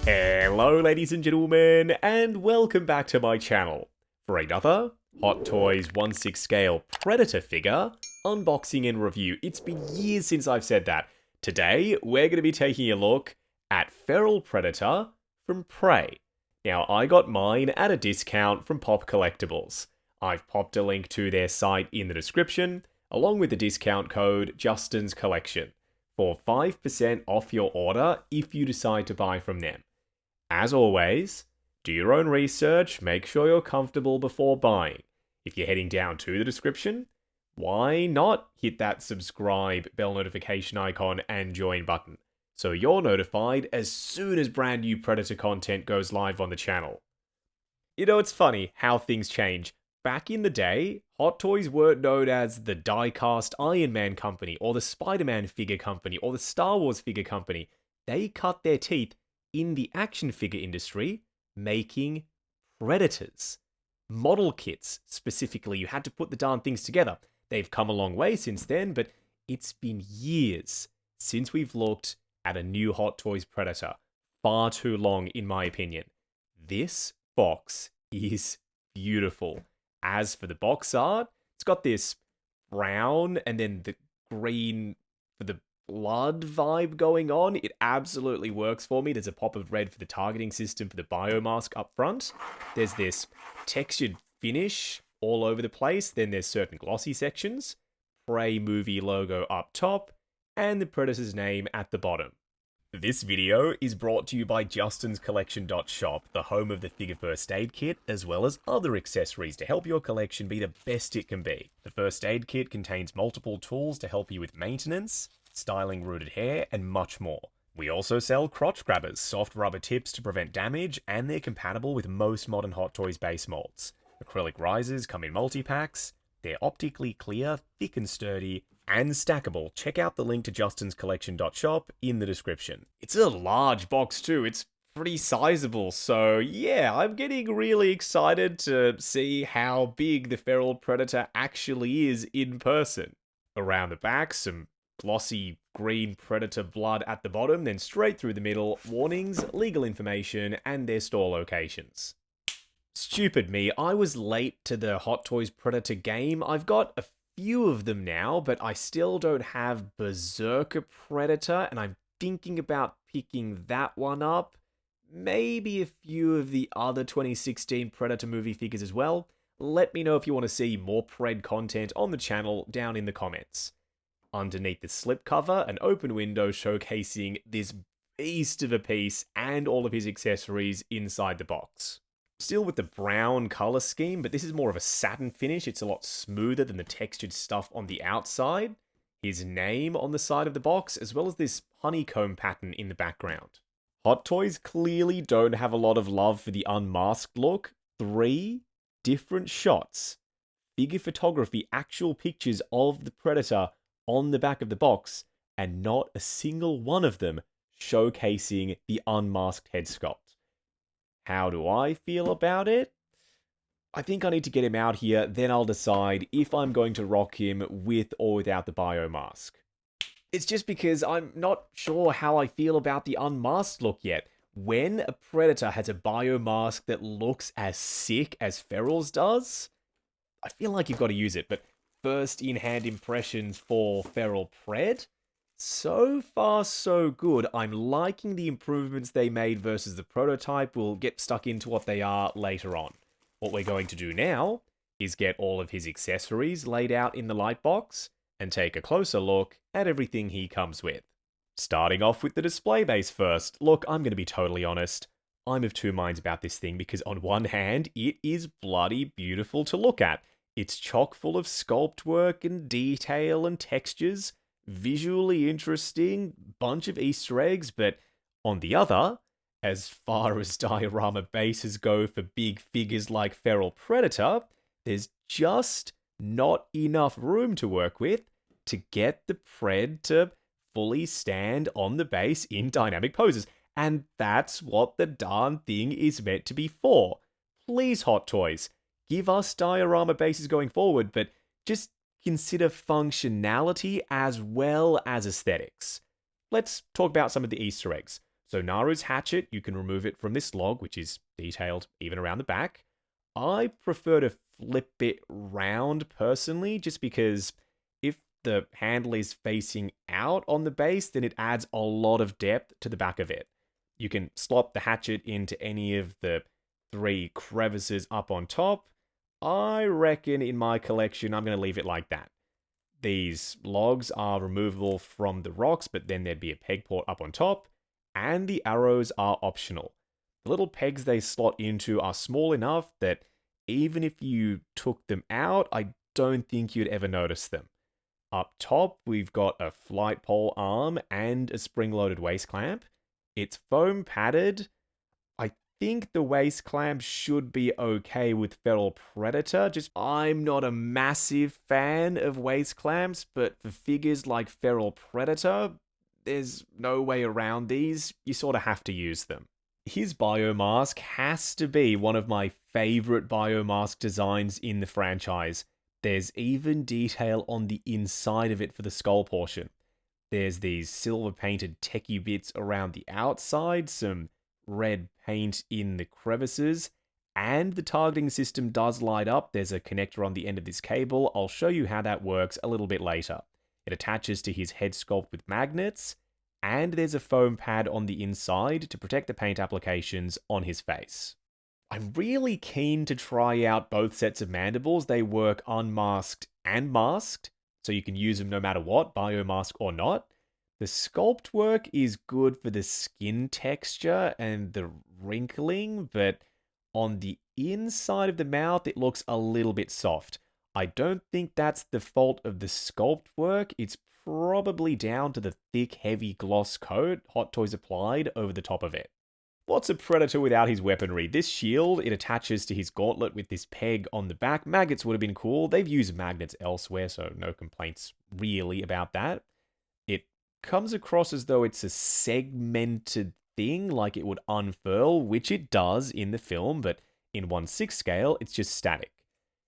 Hello ladies and gentlemen, and welcome back to my channel for another Hot Toys 1/6 scale Predator figure unboxing and review. It's been years since I've said that. Today, we're going to be taking a look at Feral Predator from Prey. Now, I got mine at a discount from Pop Collectibles. I've popped a link to their site in the description, along with the discount code Justin's Collection, for 5% off your order if you decide to buy from them. As always, do your own research, make sure you're comfortable before buying. If you're heading down to the description, why not hit that subscribe, bell notification icon, and join button, so you're notified as soon as brand new Predator content goes live on the channel. You know, it's funny how things change. Back in the day, Hot Toys weren't known as the die-cast Iron Man company, or the Spider-Man figure company, or the Star Wars figure company. They cut their teeth in the action figure industry, making Predators. Model kits, specifically. You had to put the darn things together. They've come a long way since then, but it's been years since we've looked at a new Hot Toys Predator. Far too long, in my opinion. This box is beautiful. As for the box art, it's got this brown and then the green for the blood vibe going on. It absolutely works for me. There's a pop of red for the targeting system for the Biomask up front. There's this textured finish all over the place. Then there's certain glossy sections. Prey movie logo up top, and the Predator's name at the bottom. This video is brought to you by JustinsCollection.shop, the home of the figure first aid kit, as well as other accessories to help your collection be the best it can be. The first aid kit contains multiple tools to help you with maintenance, styling rooted hair, and much more. We also sell crotch grabbers, soft rubber tips to prevent damage, and they're compatible with most modern Hot Toys base molds. Acrylic risers come in multi-packs. They're optically clear, thick and sturdy, and stackable. Check out the link to JustinsCollection.shop in the description. It's a large box too. It's pretty sizable, so yeah, I'm getting really excited to see how big the Feral Predator actually is in person. Around the back, some glossy green Predator blood at the bottom, then straight through the middle, warnings, legal information, and their store locations. Stupid me, I was late to the Hot Toys Predator game. I've got a few of them now, but I still don't have Berserker Predator, and I'm thinking about picking that one up. Maybe a few of the other 2016 Predator movie figures as well. Let me know if you want to see more Pred content on the channel down in the comments. Underneath the slipcover, an open window showcasing this beast of a piece and all of his accessories inside the box. Still with the brown color scheme, but this is more of a satin finish. It's a lot smoother than the textured stuff on the outside. His name on the side of the box, as well as this honeycomb pattern in the background. Hot Toys clearly don't have a lot of love for the unmasked look. 3 different shots, figure photography, actual pictures of the Predator on the back of the box, and not a single one of them showcasing the unmasked head sculpt. How do I feel about it? I think I need to get him out here, then I'll decide if I'm going to rock him with or without the Biomask. It's just because I'm not sure how I feel about the unmasked look yet. When a Predator has a Biomask that looks as sick as Feral's does, I feel like you've got to use it, but first in-hand impressions for Feral Pred? So far, so good. I'm liking the improvements they made versus the prototype. We'll get stuck into what they are later on. What we're going to do now is get all of his accessories laid out in the light box and take a closer look at everything he comes with. Starting off with the display base first. Look, I'm going to be totally honest. I'm of two minds about this thing because on one hand, it is bloody beautiful to look at. It's chock full of sculpt work and detail and textures. Visually interesting, bunch of Easter eggs, but on the other, as far as diorama bases go for big figures like Feral Predator, there's just not enough room to work with to get the Pred to fully stand on the base in dynamic poses. And that's what the darn thing is meant to be for. Please, Hot Toys, give us diorama bases going forward, but just consider functionality as well as aesthetics. Let's talk about some of the Easter eggs. So Naru's hatchet, you can remove it from this log, which is detailed even around the back. I prefer to flip it round personally, just because if the handle is facing out on the base, then it adds a lot of depth to the back of it. You can slot the hatchet into any of the 3 crevices up on top. I reckon in my collection, I'm going to leave it like that. These logs are removable from the rocks, but then there'd be a peg port up on top, and the arrows are optional. The little pegs they slot into are small enough that even if you took them out, I don't think you'd ever notice them. Up top, we've got a flight pole arm and a spring-loaded waist clamp. It's foam padded. I think the waist clamp should be okay with Feral Predator. Just, I'm not a massive fan of waist clamps, but for figures like Feral Predator, there's no way around these. You sort of have to use them. His Biomask has to be one of my favorite Biomask designs in the franchise. There's even detail on the inside of it for the skull portion. There's these silver painted techie bits around the outside, some red paint in the crevices, and the targeting system does light up. There's a connector on the end of this cable. I'll show you how that works a little bit later. It attaches to his head sculpt with magnets, and there's a foam pad on the inside to protect the paint applications on his face. I'm really keen to try out both sets of mandibles. They work unmasked and masked, so you can use them no matter what, biomask or not. The sculpt work is good for the skin texture and the wrinkling, but on the inside of the mouth, it looks a little bit soft. I don't think that's the fault of the sculpt work. It's probably down to the thick, heavy gloss coat Hot Toys applied over the top of it. What's a Predator without his weaponry? This shield, it attaches to his gauntlet with this peg on the back. Maggots would have been cool. They've used magnets elsewhere, so no complaints really about that. It comes across as though it's a segmented thing, like it would unfurl, which it does in the film, but in 1/6 scale, it's just static.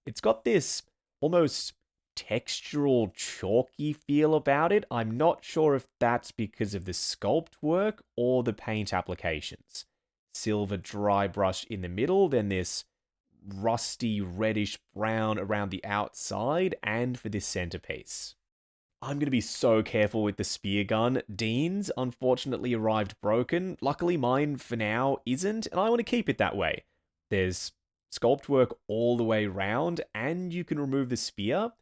It's got this almost textural, chalky feel about it. I'm not sure if that's because of the sculpt work or the paint applications. Silver dry brush in the middle, then this rusty reddish brown around the outside, and for this centerpiece. I'm going to be so careful with the spear gun. Dean's unfortunately arrived broken. Luckily mine for now isn't, and I want to keep it that way. There's sculpt work all the way around, and you can remove the spear.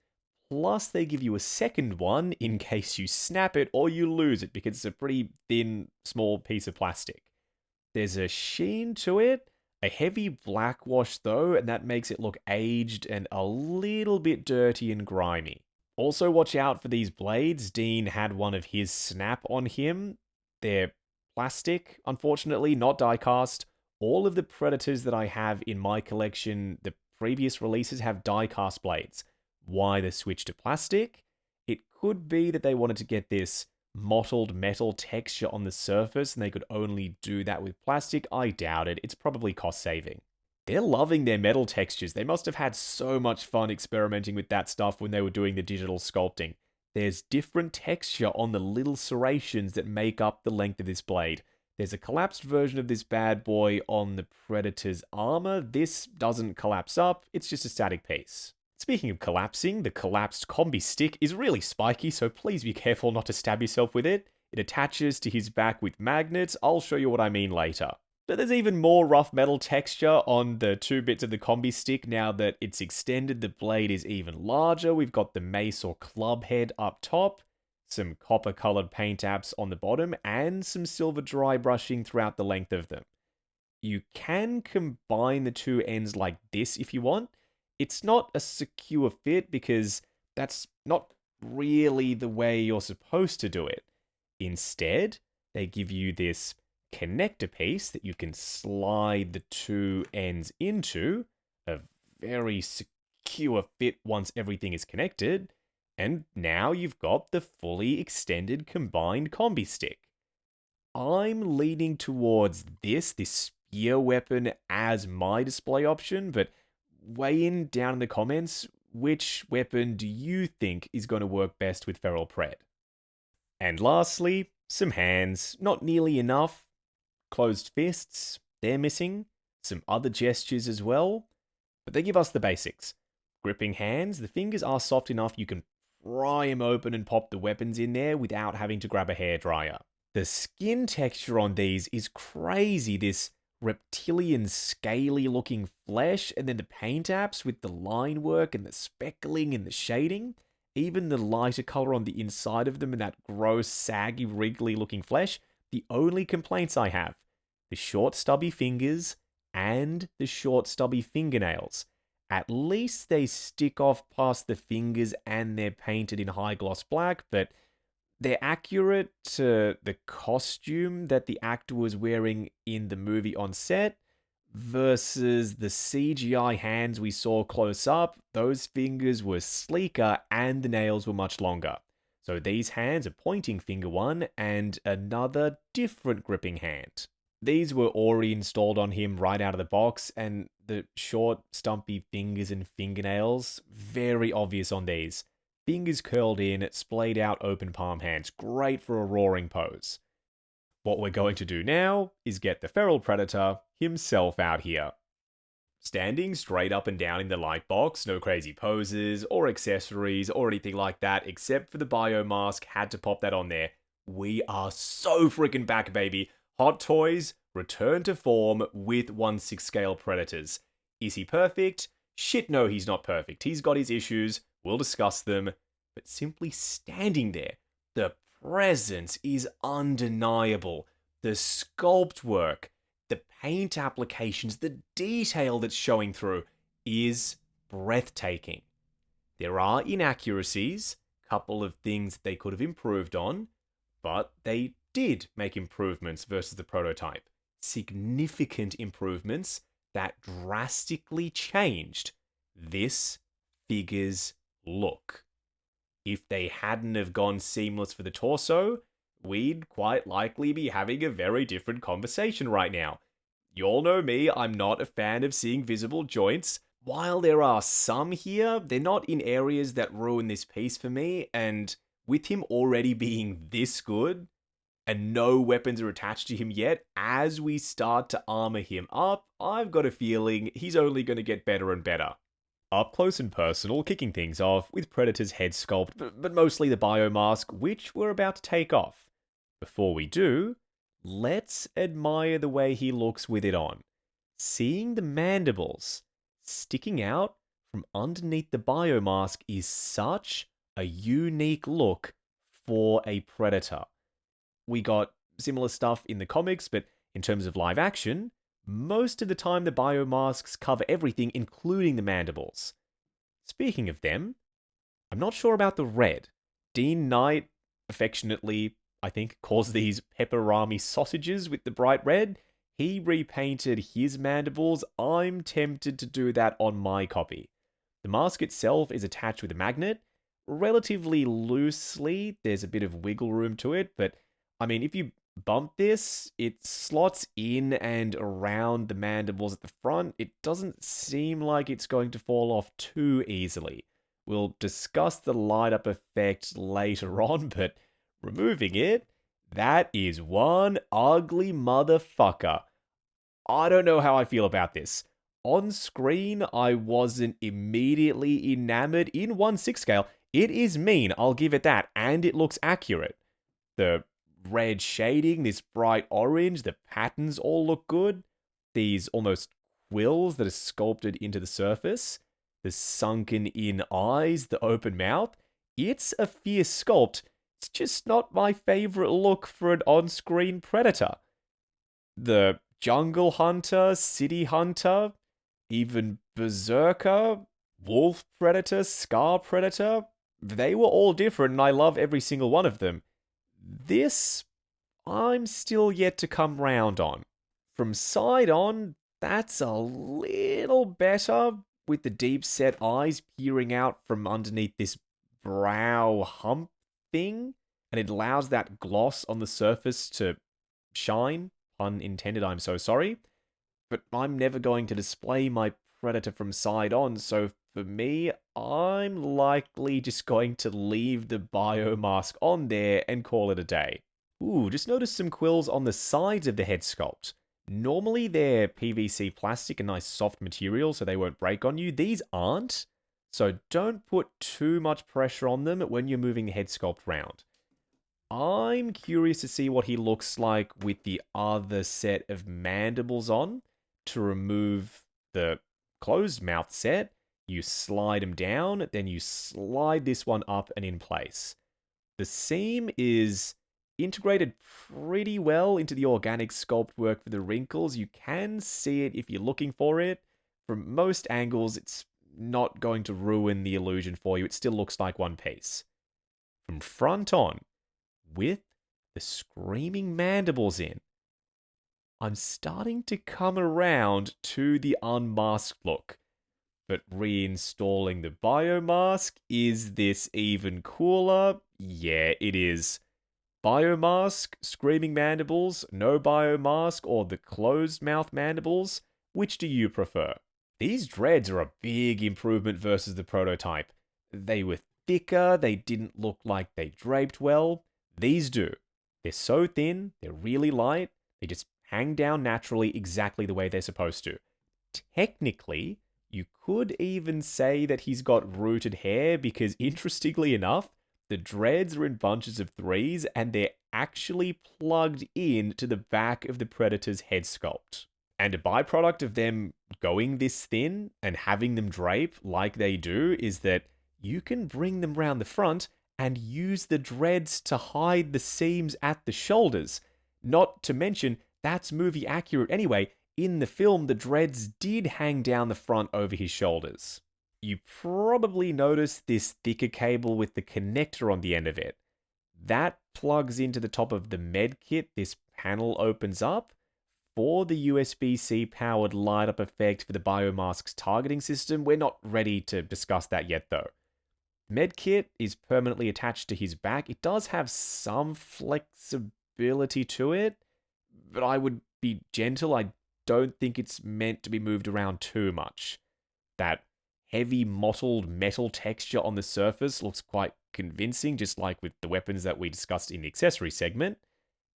Plus, they give you a second one in case you snap it or you lose it, because it's a pretty thin, small piece of plastic. There's a sheen to it, a heavy black wash though, and that makes it look aged and a little bit dirty and grimy. Also, watch out for these blades. Dean had one of his snap on him. They're plastic, unfortunately, not die-cast. All of the Predators that I have in my collection, the previous releases, have die-cast blades. Why the switch to plastic? It could be that they wanted to get this mottled metal texture on the surface and they could only do that with plastic. I doubt it. It's probably cost saving. They're loving their metal textures. They must have had so much fun experimenting with that stuff when they were doing the digital sculpting. There's different texture on the little serrations that make up the length of this blade. There's a collapsed version of this bad boy on the Predator's armor. This doesn't collapse up. It's just a static piece. Speaking of collapsing, the collapsed combi stick is really spiky, so please be careful not to stab yourself with it. It attaches to his back with magnets. I'll show you what I mean later. But there's even more rough metal texture on the 2 bits of the combi stick. Now that it's extended, the blade is even larger. We've got the mace or club head up top, some copper colored paint apps on the bottom, and some silver dry brushing throughout the length of them. You can combine the 2 ends like this if you want. It's not a secure fit because that's not really the way you're supposed to do it. Instead, they give you this connector piece that you can slide the 2 ends into, a very secure fit once everything is connected, and now you've got the fully extended combined combi stick. I'm leaning towards this spear weapon as my display option, but weigh in down in the comments which weapon do you think is going to work best with Feral Pred. And lastly, some hands. Not nearly enough. Closed fists, they're missing. Some other gestures as well. But they give us the basics. Gripping hands, the fingers are soft enough you can pry them open and pop the weapons in there without having to grab a hairdryer. The skin texture on these is crazy. This reptilian, scaly looking flesh, and then the paint apps with the line work and the speckling and the shading. Even the lighter color on the inside of them and that gross, saggy, wriggly looking flesh. The only complaints I have, the short, stubby fingers and the short, stubby fingernails. At least they stick off past the fingers and they're painted in high gloss black, but they're accurate to the costume that the actor was wearing in the movie on set versus the CGI hands we saw close up. Those fingers were sleeker and the nails were much longer. So these hands are pointing finger one and another different gripping hand. These were already installed on him right out of the box, and the short, stumpy fingers and fingernails, very obvious on these. Fingers curled in, splayed out open palm hands, great for a roaring pose. What we're going to do now is get the feral predator himself out here. Standing straight up and down in the light box, no crazy poses or accessories or anything like that, except for the Biomask, had to pop that on there. We are so freaking back, baby. Hot Toys return to form with 1/6 scale predators. Is he perfect? Shit, no, he's not perfect. He's got his issues. We'll discuss them. But simply standing there, the presence is undeniable. The sculpt work, the paint applications, the detail that's showing through is breathtaking. There are inaccuracies, a couple of things they could have improved on, but they did make improvements versus the prototype. Significant improvements that drastically changed this figure's look. If they hadn't have gone seamless for the torso, we'd quite likely be having a very different conversation right now. You all know me, I'm not a fan of seeing visible joints. While there are some here, they're not in areas that ruin this piece for me, and with him already being this good, and no weapons are attached to him yet, as we start to armor him up, I've got a feeling he's only going to get better and better. Up close and personal, kicking things off with Predator's head sculpt, but mostly the Biomask, which we're about to take off. Before we do, let's admire the way he looks with it on. Seeing the mandibles sticking out from underneath the Biomask is such a unique look for a Predator. We got similar stuff in the comics, but in terms of live action, most of the time the Biomasks cover everything, including the mandibles. Speaking of them, I'm not sure about the red. Dean Knight, affectionately, I think, calls these pepperami sausages with the bright red. He repainted his mandibles. I'm tempted to do that on my copy. The mask itself is attached with a magnet, relatively loosely. There's a bit of wiggle room to it, but I mean, if you bump this, it slots in and around the mandibles at the front. It doesn't seem like it's going to fall off too easily. We'll discuss the light-up effect later on, but removing it, that is one ugly motherfucker. I don't know how I feel about this. On screen, I wasn't immediately enamored. In 1/6 scale, it is mean, I'll give it that, and it looks accurate. The red shading, this bright orange, the patterns all look good. These almost quills that are sculpted into the surface, the sunken in eyes, the open mouth. It's a fierce sculpt. It's just not my favorite look for an on-screen Predator. The Jungle Hunter, City Hunter, even Berserker, Wolf Predator, Scar Predator, they were all different and I love every single one of them. This, I'm still yet to come round on. From side on, that's a little better, with the deep set eyes peering out from underneath this brow hump thing, and it allows that gloss on the surface to shine. Pun intended, I'm so sorry. But I'm never going to display my Predator from side on, so for me, I'm likely just going to leave the Biomask on there and call it a day. Ooh, just notice some quills on the sides of the head sculpt. Normally they're PVC plastic, a nice soft material, so they won't break on you. These aren't, so don't put too much pressure on them when you're moving the head sculpt round. I'm curious to see what he looks like with the other set of mandibles on. To remove the closed mouth set, you slide them down, then you slide this one up and in place. The seam is integrated pretty well into the organic sculpt work for the wrinkles. You can see it if you're looking for it. From most angles, it's not going to ruin the illusion for you. It still looks like one piece. From front on, with the screaming mandibles in, I'm starting to come around to the unmasked look. But reinstalling the Biomask, is this even cooler? Yeah, it is. Biomask, screaming mandibles, no Biomask, or the closed mouth mandibles? Which do you prefer? These dreads are a big improvement versus the prototype. They were thicker, they didn't look like they draped well. These do. They're so thin, they're really light, they just hang down naturally exactly the way they're supposed to. Technically, you could even say that he's got rooted hair because, interestingly enough, the dreads are in bunches of threes and they're actually plugged in to the back of the Predator's head sculpt. And a byproduct of them going this thin and having them drape like they do is that you can bring them round the front and use the dreads to hide the seams at the shoulders. Not to mention, that's movie accurate anyway. In the film, the dreads did hang down the front over his shoulders. You probably noticed this thicker cable with the connector on the end of it. That plugs into the top of the med kit. This panel opens up for the USB-C powered light up effect for the Biomask's targeting system. We're not ready to discuss that yet though. Medkit is permanently attached to his back. It does have some flexibility to it, but I would be gentle. I don't think it's meant to be moved around too much. That heavy mottled metal texture on the surface looks quite convincing, just like with the weapons that we discussed in the accessory segment.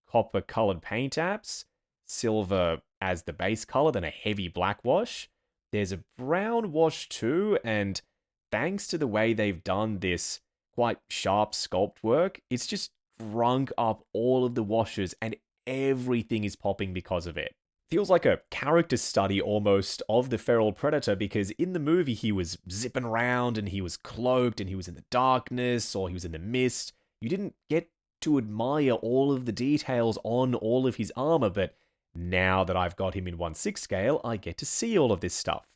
Copper colored paint apps, silver as the base color, then a heavy black wash. There's a brown wash too, and thanks to the way they've done this quite sharp sculpt work, it's just drunk up all of the washes and everything is popping because of it. Feels like a character study almost of the feral predator, because in the movie he was zipping around and he was cloaked and he was in the darkness or he was in the mist. You didn't get to admire all of the details on all of his armor, but now that I've got him in 1/6 scale, I get to see all of this stuff.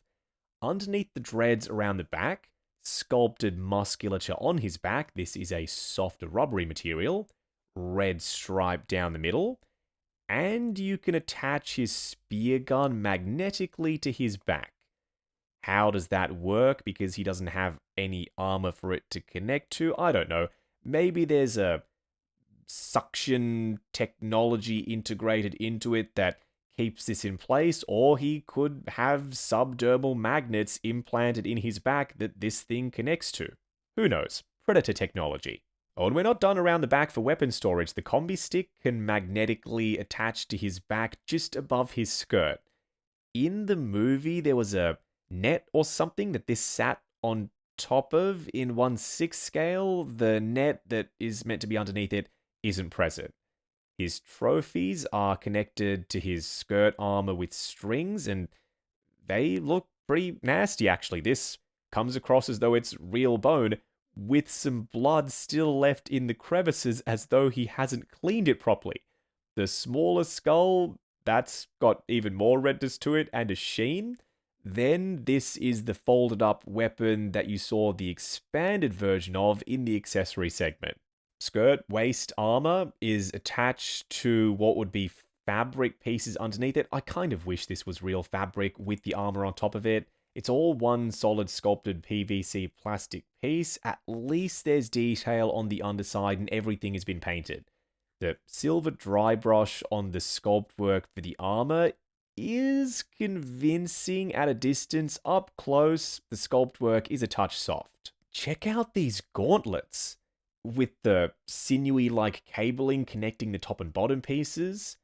Underneath the dreads around the back, sculpted musculature on his back. This is a softer rubbery material. Red stripe down the middle. And you can attach his spear gun magnetically to his back. How does that work? Because he doesn't have any armor for it to connect to? I don't know. Maybe there's a suction technology integrated into it that keeps this in place, or he could have subdermal magnets implanted in his back that this thing connects to. Who knows? Predator technology. Oh, and we're not done around the back for weapon storage. The combi stick can magnetically attach to his back just above his skirt. In the movie, there was a net or something that this sat on top of in 1/6 scale. The net that is meant to be underneath it isn't present. His trophies are connected to his skirt armor with strings, and they look pretty nasty, actually. This comes across as though it's real bone, with some blood still left in the crevices as though he hasn't cleaned it properly. The smaller skull, that's got even more redness to it and a sheen. Then this is the folded up weapon that you saw the expanded version of in the accessory segment. Skirt waist armor is attached to what would be fabric pieces underneath it. I kind of wish this was real fabric with the armor on top of it. It's all one solid sculpted PVC plastic piece. At least there's detail on the underside and everything has been painted. The silver dry brush on the sculpt work for the armor is convincing at a distance. Up close, the sculpt work is a touch soft. Check out these gauntlets. with the sinewy-like cabling connecting the top and bottom pieces,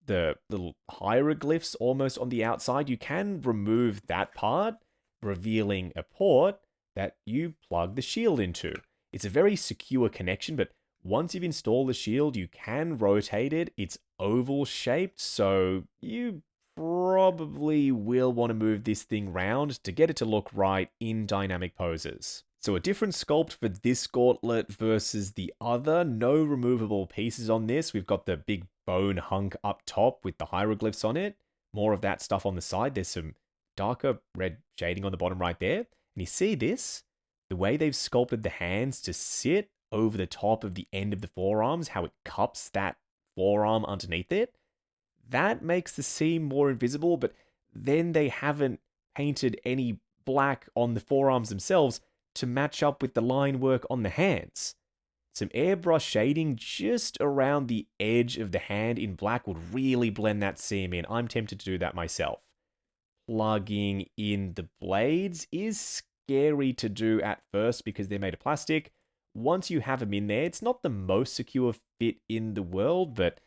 the little hieroglyphs almost on the outside, you can remove that part, revealing a port that you plug the shield into. It's a very secure connection, but once you've installed the shield, you can rotate it. It's oval shaped, so you probably will want to move this thing round to get it to look right in dynamic poses. So a different sculpt for this gauntlet versus the other. No removable pieces on this. We've got the big bone hunk up top with the hieroglyphs on it. More of that stuff on the side. There's some darker red shading on the bottom right there. And you see this? The way they've sculpted the hands to sit over the top of the end of the forearms, how it cups that forearm underneath it. That makes the seam more invisible, but then they haven't painted any black on the forearms themselves to match up with the line work on the hands. Some airbrush shading just around the edge of the hand in black would really blend that seam in. I'm tempted to do that myself. Plugging in the blades is scary to do at first because they're made of plastic. Once you have them in there, it's not the most secure fit in the world, but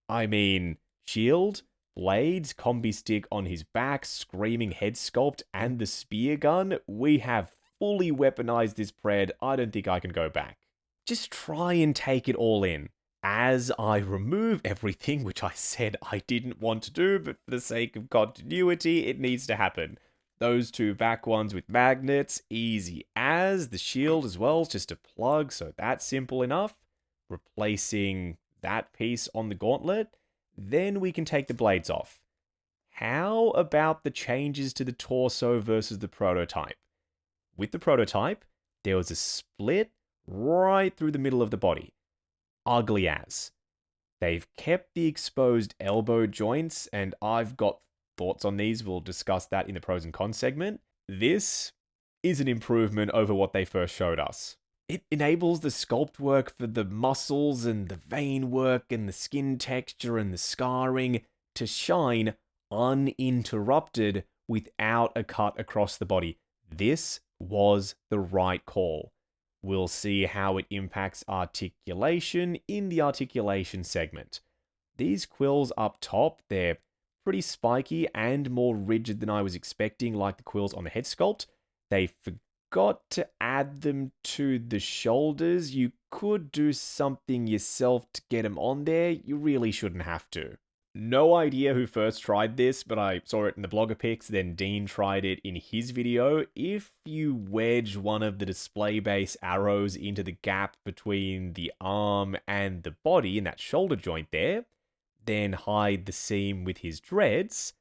I mean, shield, blades, combi stick on his back, screaming head sculpt, and the spear gun, we have fully weaponized this pred. I don't think I can go back. Just try and take it all in. As I remove everything, which I said I didn't want to do, but for the sake of continuity, it needs to happen. Those two back ones with magnets, easy as. The shield as well, is just a plug, so that's simple enough. Replacing that piece on the gauntlet. Then we can take the blades off. How about the changes to the torso versus the prototype? With the prototype, there was a split right through the middle of the body. Ugly as. They've kept the exposed elbow joints, and I've got thoughts on these. We'll discuss that in the pros and cons segment. This is an improvement over what they first showed us. It enables the sculpt work for the muscles and the vein work and the skin texture and the scarring to shine uninterrupted without a cut across the body. This was the right call. We'll see how it impacts articulation in the articulation segment. These quills up top, they're pretty spiky and more rigid than I was expecting, like the quills on the head sculpt. They forgot to add them to the shoulders. You could do something yourself to get them on there. You really shouldn't have to. No idea who first tried this, but I saw it in the blogger pics, then Dean tried it in his video. If you wedge one of the display base arrows into the gap between the arm and the body in that shoulder joint there, then hide the seam with his dreads,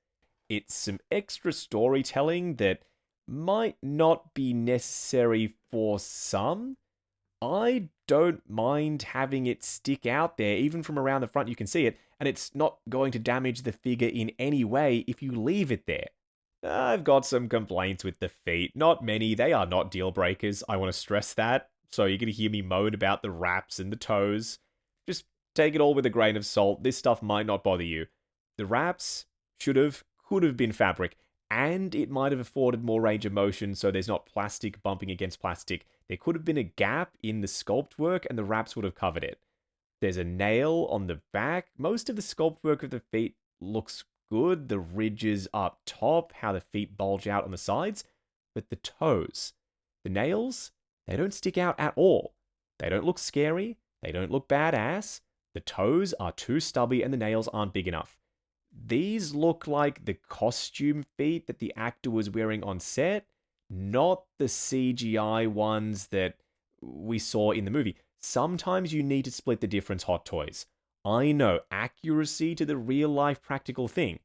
it's some extra storytelling that might not be necessary for some. I don't mind having it stick out there, even from around the front you can see it, and it's not going to damage the figure in any way if you leave it there. I've got some complaints with the feet. Not many, they are not deal breakers, I want to stress that. So you're going to hear me moan about the wraps and the toes. Just take it all with a grain of salt. This stuff might not bother you. The wraps could have been fabric, and it might have afforded more range of motion so there's not plastic bumping against plastic. There could have been a gap in the sculpt work and the wraps would have covered it. There's a nail on the back. Most of the sculpt work of the feet looks good. The ridges up top, how the feet bulge out on the sides. But the toes, the nails, they don't stick out at all. They don't look scary. They don't look badass. The toes are too stubby and the nails aren't big enough. These look like the costume feet that the actor was wearing on set, not the CGI ones that we saw in the movie. Sometimes you need to split the difference, Hot Toys. I know, accuracy to the real-life practical thing.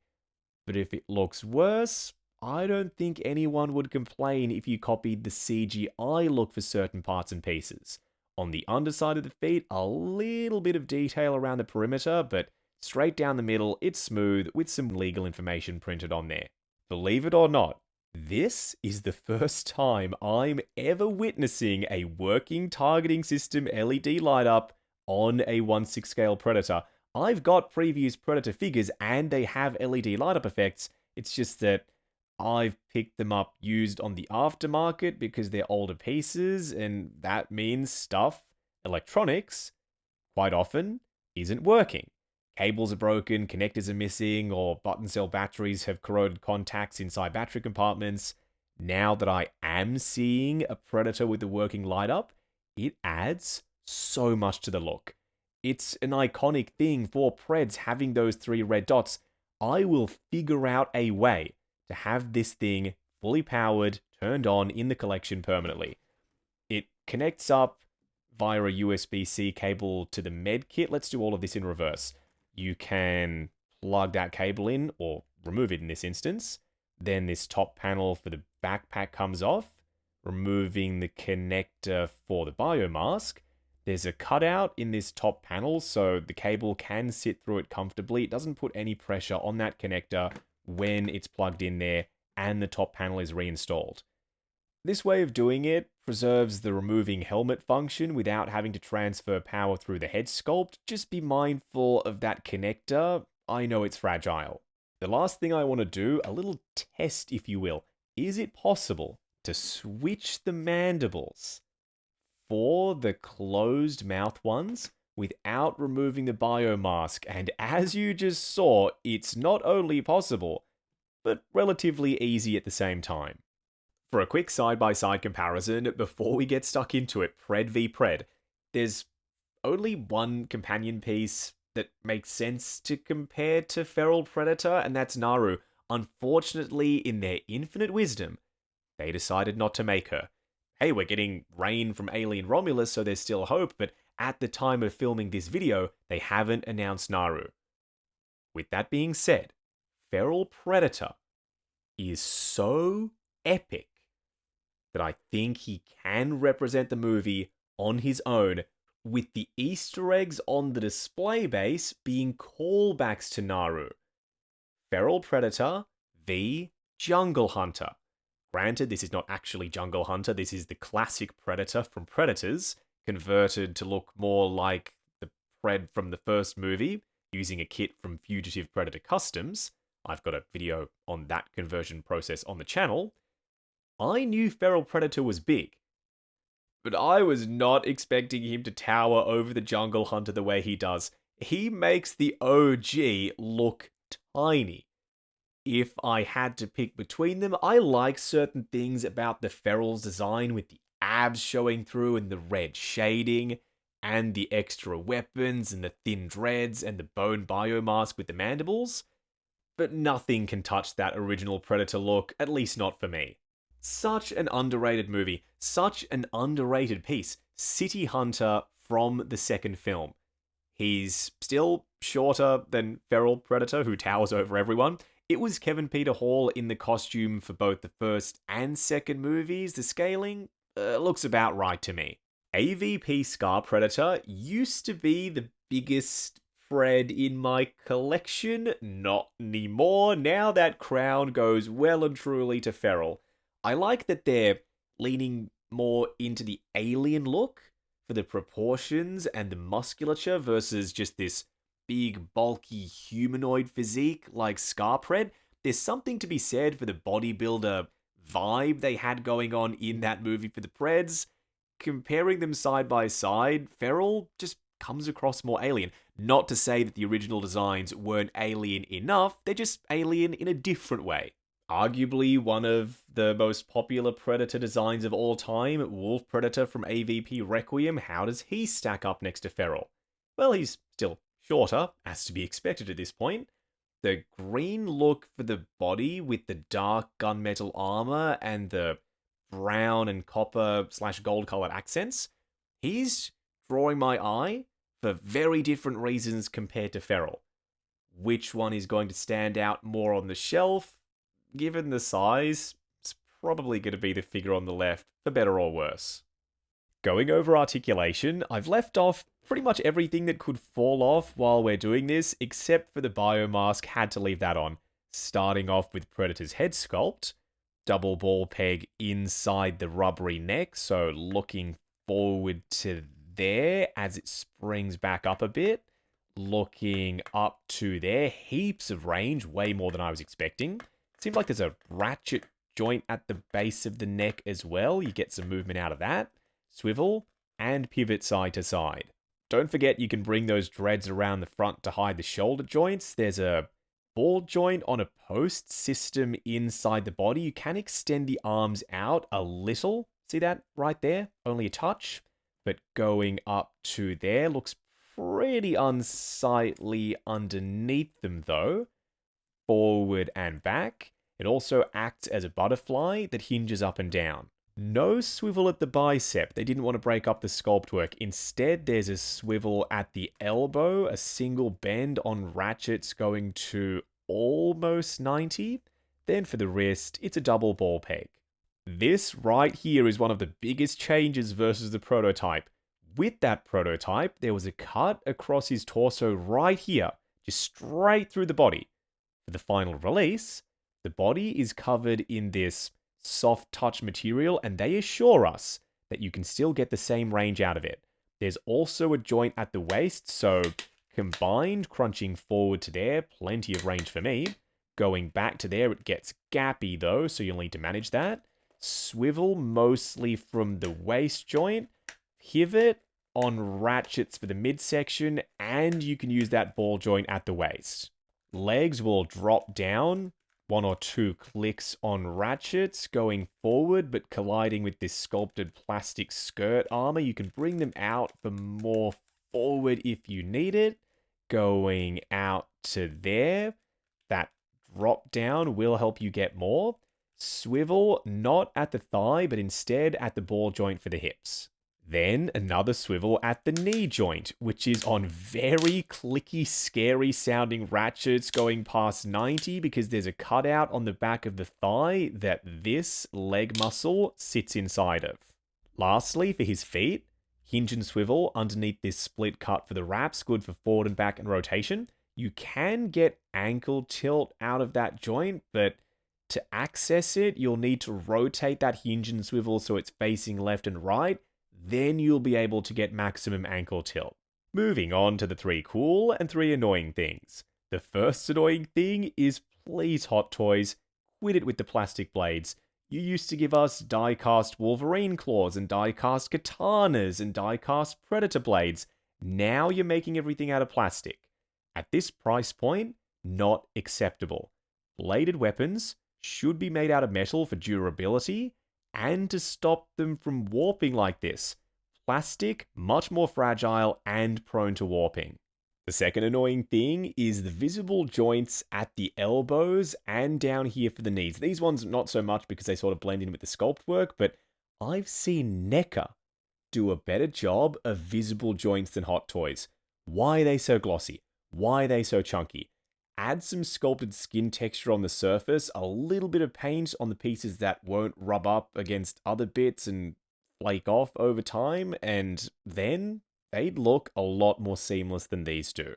But if it looks worse, I don't think anyone would complain if you copied the CGI look for certain parts and pieces. On the underside of the feet, a little bit of detail around the perimeter, but straight down the middle, it's smooth with some legal information printed on there. Believe it or not, this is the first time I'm ever witnessing a working targeting system LED light up on a 1/6 scale Predator. I've got previous Predator figures and they have LED light up effects. It's just that I've picked them up used on the aftermarket because they're older pieces, and that means stuff electronics, quite often, isn't working. Cables are broken, connectors are missing, or button cell batteries have corroded contacts inside battery compartments. Now that I am seeing a Predator with a working light up, it adds so much to the look. It's an iconic thing for Preds having those 3 red dots. I will figure out a way to have this thing fully powered, turned on in the collection permanently. It connects up via a USB-C cable to the med kit. Let's do all of this in reverse. You can plug that cable in, or remove it in this instance. Then this top panel for the backpack comes off, removing the connector for the Biomask. There's a cutout in this top panel, so the cable can sit through it comfortably. It doesn't put any pressure on that connector when it's plugged in there and the top panel is reinstalled. This way of doing it preserves the removing helmet function without having to transfer power through the head sculpt. Just be mindful of that connector. I know it's fragile. The last thing I want to do, a little test if you will, is it possible to switch the mandibles for the closed mouth ones without removing the Biomask? And as you just saw, it's not only possible, but relatively easy at the same time. For a quick side-by-side comparison, before we get stuck into it, Pred v Pred, there's only one companion piece that makes sense to compare to Feral Predator, and that's Naru. Unfortunately, in their infinite wisdom, they decided not to make her. Hey, we're getting rain from Alien Romulus, so there's still hope, but at the time of filming this video, they haven't announced Naru. With that being said, Feral Predator is so epic that I think he can represent the movie on his own, with the Easter eggs on the display base being callbacks to Naru. Feral Predator v Jungle Hunter. Granted, this is not actually Jungle Hunter, this is the classic Predator from Predators, converted to look more like the Pred from the first movie, using a kit from Fugitive Predator Customs. I've got a video on that conversion process on the channel. I knew Feral Predator was big, but I was not expecting him to tower over the Jungle Hunter the way he does. He makes the OG look tiny. If I had to pick between them, I like certain things about the Feral's design, with the abs showing through and the red shading, and the extra weapons and the thin dreads and the bone biomask with the mandibles. But nothing can touch that original Predator look, at least not for me. Such an underrated movie, such an underrated piece. City Hunter from the second film. He's still shorter than Feral Predator, who towers over everyone. It was Kevin Peter Hall in the costume for both the first and second movies. The scaling looks about right to me. AVP Scar Predator used to be the biggest Pred in my collection. Not anymore. Now that crown goes well and truly to Feral. I like that they're leaning more into the alien look for the proportions and the musculature versus just this big, bulky, humanoid physique like Scar Pred. There's something to be said for the bodybuilder vibe they had going on in that movie for the Preds. Comparing them side by side, Feral just comes across more alien. Not to say that the original designs weren't alien enough, they're just alien in a different way. Arguably one of the most popular Predator designs of all time, Wolf Predator from AVP Requiem. How does he stack up next to Feral? Well, he's still shorter, as to be expected at this point. The green look for the body with the dark gunmetal armor and the brown and copper / gold colored accents, he's drawing my eye for very different reasons compared to Feral. Which one is going to stand out more on the shelf? Given the size, it's probably going to be the figure on the left, for better or worse. Going over articulation, I've left off pretty much everything that could fall off while we're doing this, except for the Biomask. Had to leave that on. Starting off with Predator's head sculpt, double ball peg inside the rubbery neck, so looking forward to there as it springs back up a bit. Looking up to there, heaps of range, way more than I was expecting. Seems like there's a ratchet joint at the base of the neck as well. You get some movement out of that. Swivel, and pivot side to side. Don't forget you can bring those dreads around the front to hide the shoulder joints. There's a ball joint on a post system inside the body. You can extend the arms out a little. See that right there? Only a touch. But going up to there looks pretty unsightly underneath them though. Forward and back. It also acts as a butterfly that hinges up and down. No swivel at the bicep. They didn't want to break up the sculpt work. Instead, there's a swivel at the elbow, a single bend on ratchets going to almost 90. Then for the wrist, it's a double ball peg. This right here is one of the biggest changes versus the prototype. With that prototype, there was a cut across his torso right here, just straight through the body. For the final release, the body is covered in this soft touch material, and they assure us that you can still get the same range out of it. There's also a joint at the waist, so combined, crunching forward to there, plenty of range for me. Going back to there, it gets gappy though, so you'll need to manage that. Swivel mostly from the waist joint, pivot on ratchets for the midsection, and you can use that ball joint at the waist. Legs will drop down, 1 or 2 clicks on ratchets going forward, but colliding with this sculpted plastic skirt armor. You can bring them out for more forward if you need it. Going out to there, that drop down will help you get more. Swivel not at the thigh, but instead at the ball joint for the hips. Then another swivel at the knee joint, which is on very clicky, scary sounding ratchets going past 90 because there's a cutout on the back of the thigh that this leg muscle sits inside of. Lastly, for his feet, hinge and swivel underneath this split cut for the wraps, good for forward and back and rotation. You can get ankle tilt out of that joint, but to access it, you'll need to rotate that hinge and swivel so it's facing left and right. Then you'll be able to get maximum ankle tilt. Moving on to the 3 cool and 3 annoying things. The first annoying thing is, please Hot Toys, quit it with the plastic blades. You used to give us die-cast Wolverine claws and die-cast katanas and die-cast Predator blades. Now you're making everything out of plastic. At this price point, not acceptable. Bladed weapons should be made out of metal for durability, and to stop them from warping like this. Plastic, much more fragile and prone to warping. The second annoying thing is the visible joints at the elbows and down here for the knees. These ones not so much because they sort of blend in with the sculpt work, but I've seen NECA do a better job of visible joints than Hot Toys. Why are they so glossy? Why are they so chunky? Add some sculpted skin texture on the surface, a little bit of paint on the pieces that won't rub up against other bits and flake off over time, and then they'd look a lot more seamless than these do.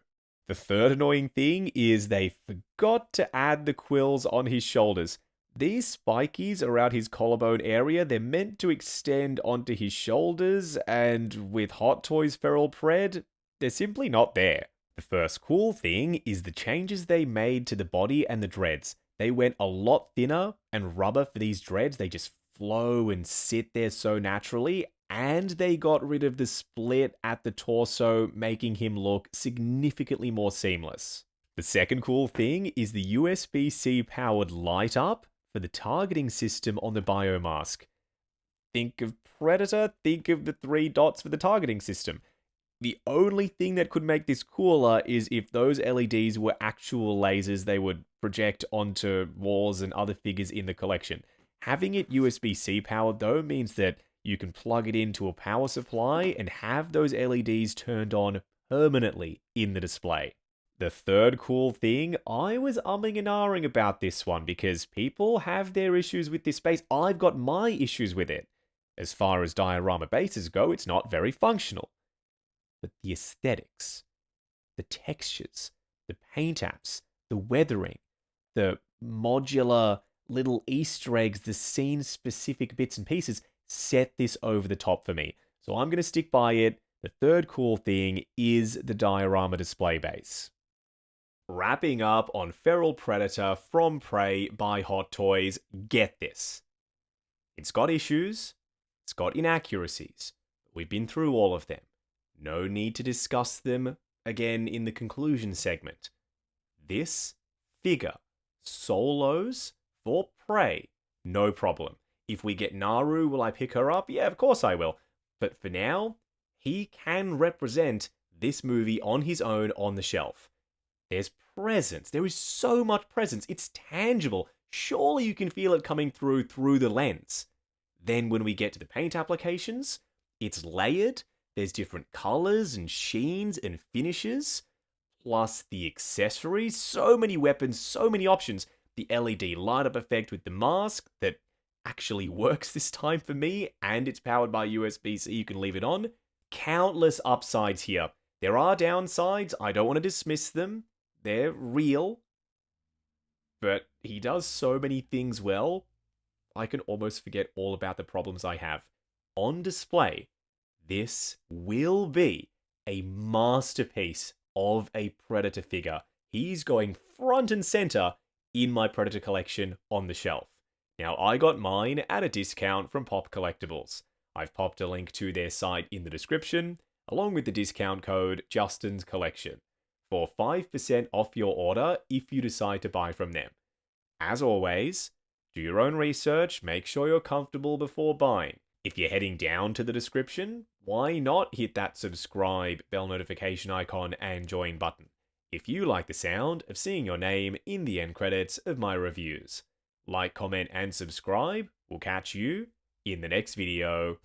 The third annoying thing is they forgot to add the quills on his shoulders. These spikies around his collarbone area, they're meant to extend onto his shoulders, and with Hot Toys Feral Pred, they're simply not there. The first cool thing is the changes they made to the body and the dreads. They went a lot thinner and rubber for these dreads. They just flow and sit there so naturally. And they got rid of the split at the torso, making him look significantly more seamless. The second cool thing is the USB-C powered light up for the targeting system on the Biomask. Think of Predator, think of the 3 dots for the targeting system. The only thing that could make this cooler is if those LEDs were actual lasers they would project onto walls and other figures in the collection. Having it USB-C powered though means that you can plug it into a power supply and have those LEDs turned on permanently in the display. The third cool thing, I was umming and ahhing about this one because people have their issues with this base. I've got my issues with it. As far as diorama bases go, it's not very functional. But the aesthetics, the textures, the paint apps, the weathering, the modular little Easter eggs, the scene-specific bits and pieces set this over the top for me. So I'm going to stick by it. The third cool thing is the diorama display base. Wrapping up on Feral Predator from Prey by Hot Toys, get this. It's got issues, it's got inaccuracies. We've been through all of them. No need to discuss them again in the conclusion segment. This figure, solos for Prey, no problem. If we get Naru, will I pick her up? Yeah, of course I will. But for now, he can represent this movie on his own on the shelf. There's presence. There is so much presence. It's tangible. Surely you can feel it coming through the lens. Then when we get to the paint applications, it's layered. There's different colors and sheens and finishes. Plus the accessories. So many weapons, so many options. The LED light up effect with the mask that actually works this time for me, and it's powered by USB-C, you can leave it on. Countless upsides here. There are downsides, I don't want to dismiss them. They're real. But he does so many things well, I can almost forget all about the problems I have. On display, this will be a masterpiece of a Predator figure. He's going front and center in my Predator collection on the shelf. Now, I got mine at a discount from Pop Collectibles. I've popped a link to their site in the description, along with the discount code Justin's Collection, for 5% off your order if you decide to buy from them. As always, do your own research, make sure you're comfortable before buying. If you're heading down to the description, why not hit that subscribe, bell notification icon, and join button, if you like the sound of seeing your name in the end credits of my reviews. Like, comment, and subscribe. We'll catch you in the next video.